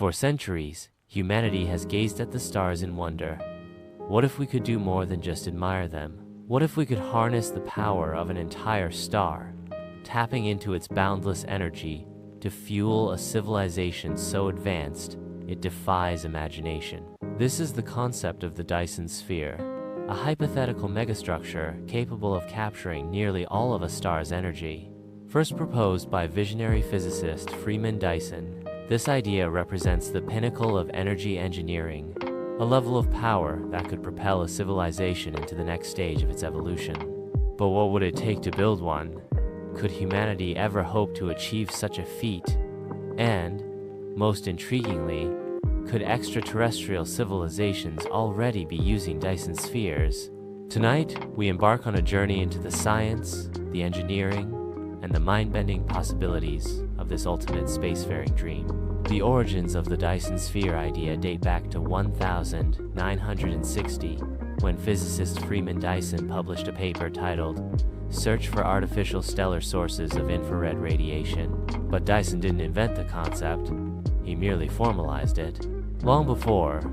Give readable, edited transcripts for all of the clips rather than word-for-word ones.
For centuries, humanity has gazed at the stars in wonder. What if we could do more than just admire them? What if we could harness the power of an entire star, tapping into its boundless energy to fuel a civilization so advanced it defies imagination? This is the concept of the Dyson Sphere, a hypothetical megastructure capable of capturing nearly all of a star's energy. First proposed by visionary physicist Freeman Dyson, this idea represents the pinnacle of energy engineering, a level of power that could propel a civilization into the next stage of its evolution. But what would it take to build one? Could humanity ever hope to achieve such a feat? And, most intriguingly, could extraterrestrial civilizations already be using Dyson spheres? Tonight, we embark on a journey into the science, the engineering, and the mind-bending possibilities of this ultimate spacefaring dream. The origins of the Dyson Sphere idea date back to 1960, when physicist Freeman Dyson published a paper titled "Search for Artificial Stellar Sources of Infrared Radiation." But Dyson didn't invent the concept, he merely formalized it. Long before,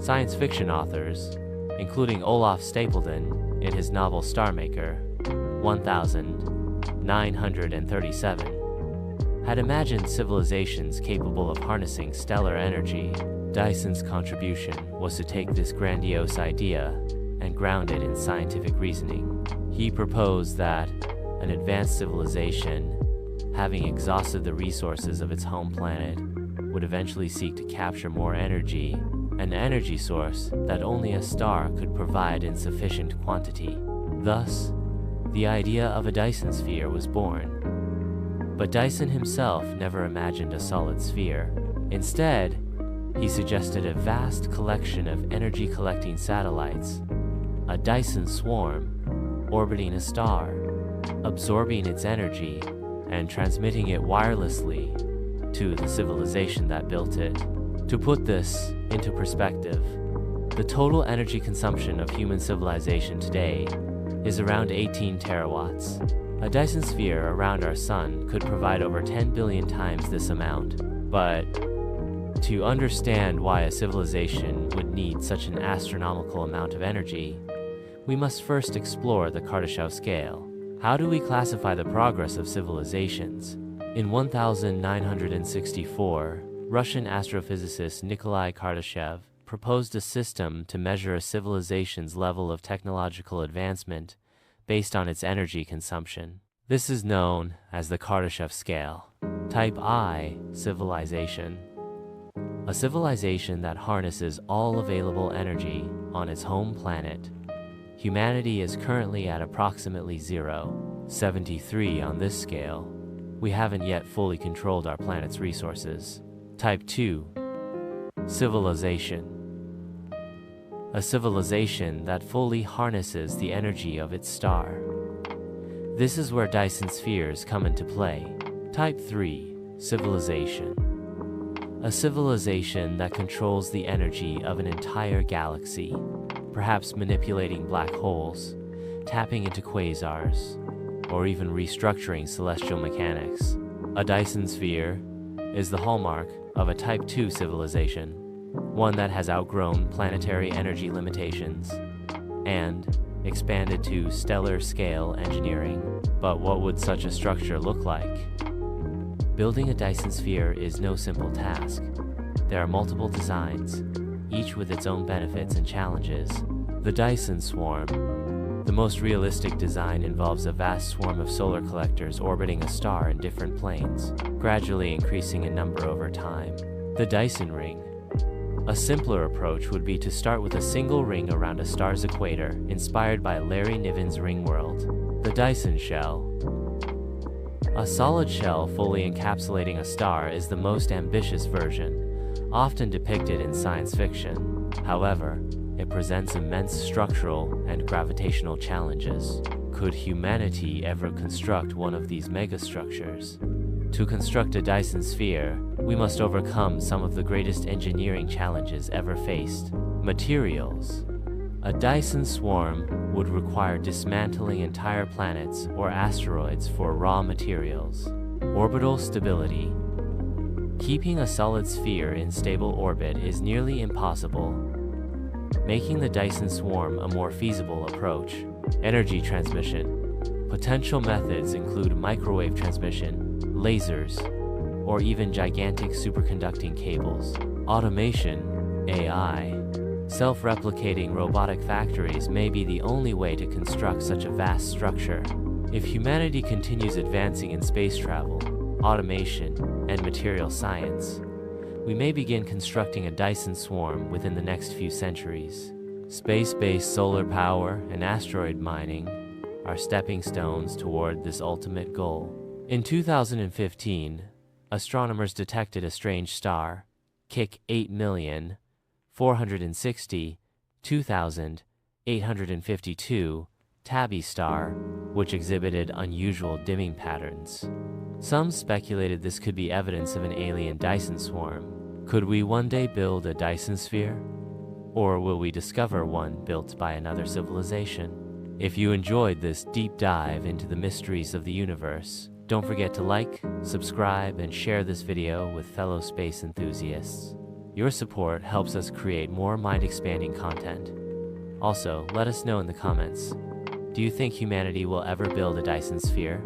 science fiction authors, including Olaf Stapledon in his novel Star Maker, 1937, had imagined civilizations capable of harnessing stellar energy. Dyson's contribution was to take this grandiose idea and ground it in scientific reasoning. He proposed that an advanced civilization, having exhausted the resources of its home planet, would eventually seek to capture more energy, an energy source that only a star could provide in sufficient quantity. Thus, the idea of a Dyson sphere was born. But Dyson himself never imagined a solid sphere. Instead, he suggested a vast collection of energy-collecting satellites, a Dyson swarm, orbiting a star, absorbing its energy, and transmitting it wirelessly to the civilization that built it. To put this into perspective, the total energy consumption of human civilization today is around 18 terawatts. A Dyson sphere around our sun could provide over 10 billion times this amount. But to understand why a civilization would need such an astronomical amount of energy, we must first explore the Kardashev Scale. How do we classify the progress of civilizations? In 1964, Russian astrophysicist Nikolai Kardashev proposed a system to measure a civilization's level of technological advancement based on its energy consumption. This is known as the Kardashev Scale. Type I civilization. A civilization that harnesses all available energy on its home planet. Humanity is currently at approximately 0.73 on this scale. We haven't yet fully controlled our planet's resources. Type 2 civilization. A civilization that fully harnesses the energy of its star. This is where Dyson spheres come into play. Type 3 civilization. A civilization that controls the energy of an entire galaxy, perhaps manipulating black holes, tapping into quasars, or even restructuring celestial mechanics. A Dyson sphere is the hallmark of a Type 2 civilization, one that has outgrown planetary energy limitations and expanded to stellar scale engineering. But what would such a structure look like? Building a Dyson sphere is no simple task. There are multiple designs, each with its own benefits and challenges. The Dyson swarm. The most realistic design involves a vast swarm of solar collectors orbiting a star in different planes, gradually increasing in number over time. The Dyson ring. A simpler approach would be to start with a single ring around a star's equator, inspired by Larry Niven's ring world. The Dyson shell. A solid shell fully encapsulating a star is the most ambitious version, often depicted in science fiction. However, it presents immense structural and gravitational challenges. Could humanity ever construct one of these megastructures? To construct a Dyson sphere, we must overcome some of the greatest engineering challenges ever faced. Materials. A Dyson swarm would require dismantling entire planets or asteroids for raw materials. Orbital stability. Keeping a solid sphere in stable orbit is nearly impossible, making the Dyson swarm a more feasible approach. Energy transmission. Potential methods include microwave transmission, lasers, or even gigantic superconducting cables. Automation, AI. Self-replicating robotic factories may be the only way to construct such a vast structure. If humanity continues advancing in space travel, automation, and material science, we may begin constructing a Dyson swarm within the next few centuries. Space-based solar power and asteroid mining are stepping stones toward this ultimate goal. In 2015, astronomers detected a strange star, KIC 8,460,2852 Tabby star, which exhibited unusual dimming patterns. Some speculated this could be evidence of an alien Dyson swarm. Could we one day build a Dyson Sphere? Or will we discover one built by another civilization? If you enjoyed this deep dive into the mysteries of the universe, don't forget to like, subscribe, and share this video with fellow space enthusiasts. Your support helps us create more mind-expanding content. Also, let us know in the comments, do you think humanity will ever build a Dyson Sphere?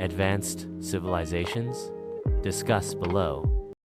Advanced civilizations? Discuss below.